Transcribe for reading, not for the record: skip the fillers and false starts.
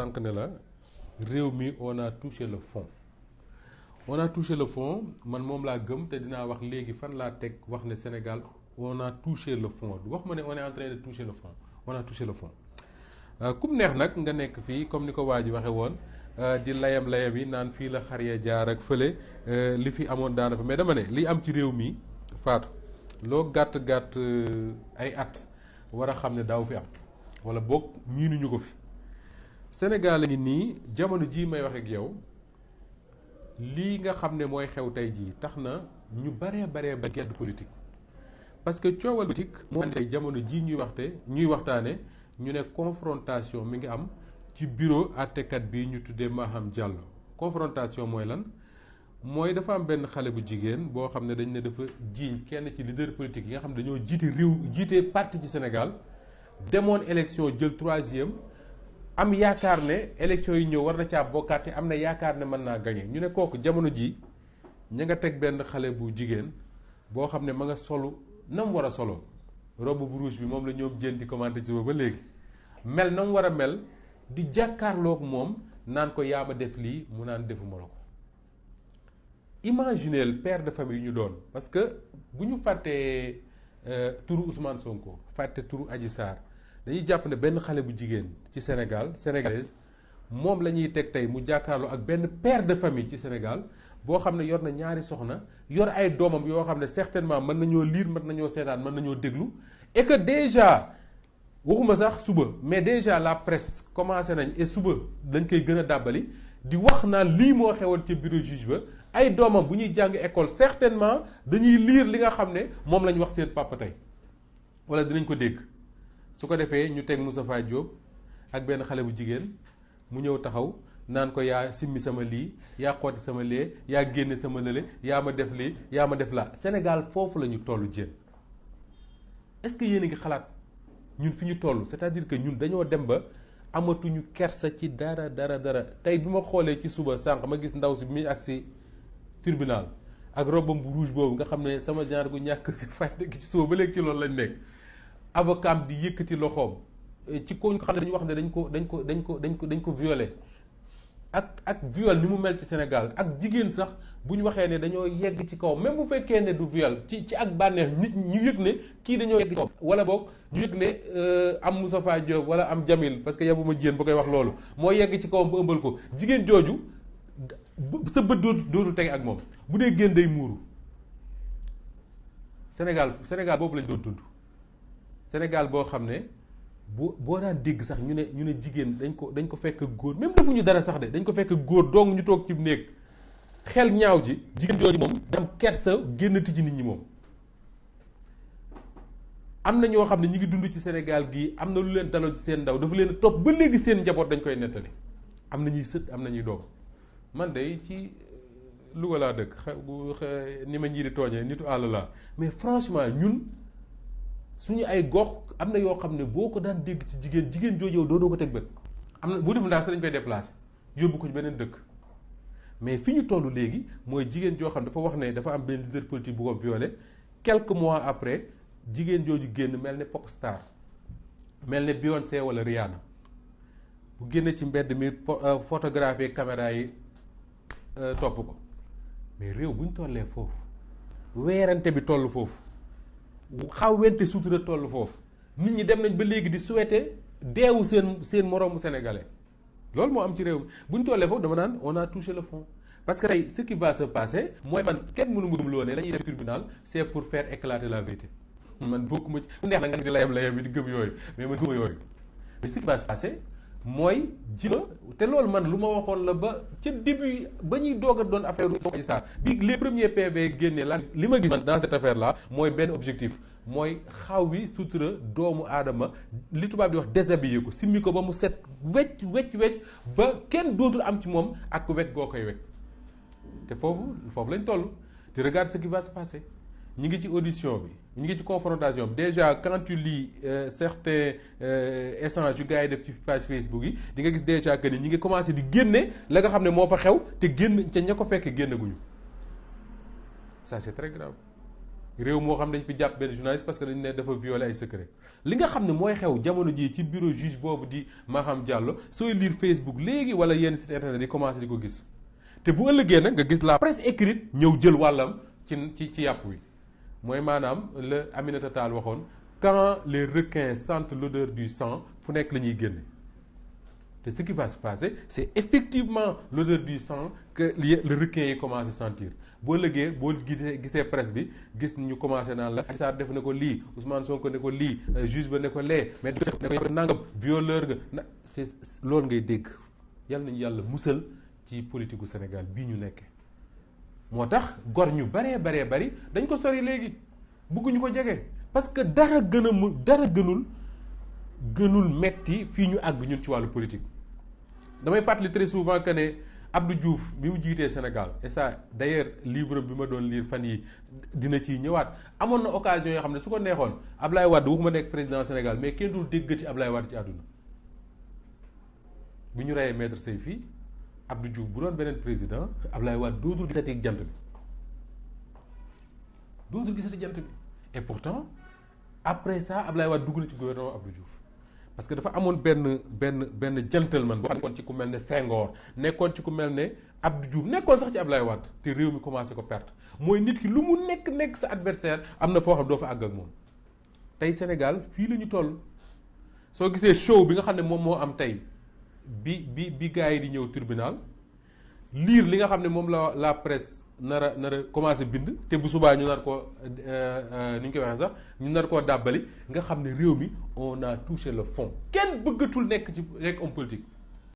sànq ne la réew mi on a touché le fond on a touché le fond man moom laa gëm te dinaa wax léegi fan laa teg wax ne Sénégal on a touché le fond wax ma ne on est en train de toucher le fond on a touché le fond kum neex nag nga nekk fii comme ni ko waa ji waxe woon di layam yi naan fii la xar ya jaar ak fële li fi amoon daana fa mais dama ne li am ci réew mi faatu loo gàtt ay at war a xam ne daaw fi am wala boog miinuñu ko fi Sénégal ngi nii jamono jii may wax ak yow lii nga xam ne mooy xew tey jii tax na ñu baree ba gedd politique parce que coowal politique moo andi tey jamono jii ñuy waxtaane ñu ne confrontation mi ngi am ci bureau àttekat bi ñu tuddee Maham Diallo confrontation mooy lan mooy dafa am benn xale bu jigéen boo xam ne dañ ne dafa jiiñ kenn ci leader politique yi nga xam ne dañoo jiite parti ci Sénégal demoon élection jël 3e am yaakaar ne élection yi ñëw war na caa bokkaat te am na yaakaar ne mën naa gagné ñu ne kooku jamono ji ña nga teg benn xale bu jigéen boo xam ne ma nga solu na mu war a solo robe bu rouge bi moom la ñoom jën di commenté ci ba léegi mel na mu war a mel di jàkkaarloog moom naan ko yaa ma def lii mu naan defuma la ko imaginez père de famille yu ñu doon parce que bu ñu fàttee turu Ousmane Sonko fàtte turu Adji Sarr dañuy jàpp ne benn xale bu jigéen ci sénégalaise moom la ñuy teg tey mu jàkkaarloo ak benn père de famille ci Sénégal boo xam ne yor na ñaari soxna yor ay doomam yoo xam ne certainement mën nañoo lire mën nañoo seetaan mën nañoo déglu et que déjà waxuma sax suba mais déjà la presse commencé nañ et suba dañ koy gën a dàbbali di wax naan lii moo xewoon ca bureau juge ba ay doomam bu ñuy jàng école certainement dañuy lire li nga xam ne moom la ñu wax seen papa tey wala dinañ ko dégg su ko defee ñu teg Moustapha Diop ak benn xale bu jigéen mu ñëw taxaw naan ko yaa simmi sama lii yaa xooti sama lee yaa génne sama lële yaa ma def lii yaa ma def laa Sénégal foofu la ñu toll jéem est-ce que yéen a ngi xalaat ñun fi ñu toll c'est-à-dire que ñun dañoo dem ba amatuñu kersa ci dara tey bi ma xoolee ci suba sànq ma gis ndaw si bi muy agsi tribunal ak robam bu rouge boobu nga xam ne sama genre gu ñàkk fayda ci suba ba léegi ci loolu lañ nekk avocat di yëkkati loxoom ci ko xam ne dañu wax ne dañ ko violé ak viol ni mu mel ci Sénégal ak jigéen sax bu ñu waxee ne dañoo yegg ci kaw même bu fekkee ne du viol ci ak bànneex nit ñu yëg ne kii dañoo yegg ci kaw wala boog ñu yëg ne am Moustapha Diop wala am Jamil parce que yabuma jigéen ba koy wax loolu moo yegg ci kawam ba ëmbal ko jigéen jooju sa bët dootu tege ak moom bu dee génn day muuru Sénégal boobu lañ doon dund Sénégal boo xam ne boo daan dégg sax ñu ne jigéen dañ ko fekk góor même defuñu dara sax de dañ ko fekk góor dong ñu toog ci néeg xel ñaaw ji jigéen jooju moom dam kersa génnati ci nit ñi moom am na ñoo xam ne ñu ngi dund ci Sénégal gii am na lu leen daloon ci seen ndaw dafa leen topp ba léegi seen njaboot dañ koy nettali am na ñuy sët am na ñuy doom man de ci Louga laa dëkk ni ma ñii di tooñee nitu àll laa mais franchement ñun suñu ay gox am na yoo xam ne boo ko daan dégg ci jigéen jooju yow doo ko teg bët am na bu def ndaa sa dañ koy déplacé yóbbu ko ci beneen dëkk mais fi ñu toll léegi mooy jigéen joo xam dafa wax ne dafa am benn leader politique bu ko violé quelques mois après jigéen jooju génn mel ne pop star mel ne Beyoncé wala Rihanna bu génne ci mbedd mi photographie caméra yi topp ko mais réew bu ñu tollee foofu weerante bi toll foofu xawwente sutura toll foofu nit ñi dem nañ ba léegi di souhaiter deewu seen moroomu sénégalais loolu moo am ci réew mi bu ñu tollee foofu dama naan on a touché le fond parce que tey ce qui va se passer mooy man kenn mënu ma gëm loo ne la ñuy def tribunal c'est pour faire éclater la vérité man bokkuma ci mu neex na nga di layam yi di gëm yooyu mais man gëmuma yooyu mais ce qui va se passer mooy jima te loolu man lu ma waxoon la ba ca début ba ñuy doog a doon affaire Adji Sarr bi les premiers PV génnee lan li ma gis man dans cette affaire là mooy benn objectif mooy xaw wi sutura doomu aadama li tubaab di wax déshabillé ko simmi ko ba mu set wecc ba kenn dootul am ci moom ak wekk goo koy wekk te foofu lañ toll te regarde ce qui va se passer ñi ngi ci audition bi ñu ngi ci confrontation bi déjà quand tu lis certains échanges yu gars yi def ci page Facebook yi di nga gis déjà que ni ñi ngi commencé di génne la nga xam ne moo fa xew te génn ca ña ko fekk génnaguñu ça c'est très grave réew moo xam dañ fi jàpp benn journaliste parce que dañ ne dafa violer ay secret li nga xam ne mooy xew jamono jii ci bureau juge boobu di Maham Diallo sooy lire Facebook léegi wala yenn site internet di commencé di ko gis te bu ëllëgee nag nga gis la presse écrite ñëw jël wàllam ci yàpp wi mooy maanaam la Aminata Tall waxoon quand les requins sentent l'odeur du sang fu nekk la ñuy génne te ce qui va se passer c'est effectivement l'odeur du sang que le requin yi commencé sentir boo lëgee boo gisee presse bi gis ñu commencé naan la Adji Sarr def na ko lii Ousmane Sonko ne ko lii juge ba ne ko lee mais ne ko nangam violeur nga na c'est loolu ngay dégg yal nañu yàlla musal ci politique gu Sénégal bii ñu nekkee moo tax gor ñu bari dañ ko sori léegi bëgguñu ko jege parce que dara gënul metti fii ñu àgg ñun ci wàllu politique damay fàttali très souvent que ne Abdou Diouf bi mu jiitee Sénégal et ça d'ailleurs livre bi ma doon lire fan yi dina ciy ñëwaat amoon na occasion yoo xam ne su ko neexoon Ablaye Wade waxuma nekk président Sénégal mais kenn dul déggati Ablaye Wade ci àdduna bi ñu reyee maître Sey fii Abdou Diouf bu doon beneen président Ablaye Wade dootul gisati jant bi et pourtant après ça Ablaye Wade dugg na ci gouvernement Abdou Diouf parce que dafa amoon benn gentleman boo xam nekkoon ci ku mel ne Senghor nekkoon ci ku mel ne Abdou Diouf nekkoon sax ci Ablaye Wade te réew mi commencé ko perte mooy nit ki lu mu nekk sa adversaire am na foo xam doo fa àgg ak moom tey Sénégal fii la ñu toll soo gisee show bi nga xam ne moom moo am tey bi gars yi di ñëw tribunal lire li nga xam ne moom la presse nar a commencé bind te bu subaa ñu nar koo ni ñu koy waxee sax ñu nar koo dàbbali nga xam ne réew mi on a touché le fond kenn bëggatul nekk homme politique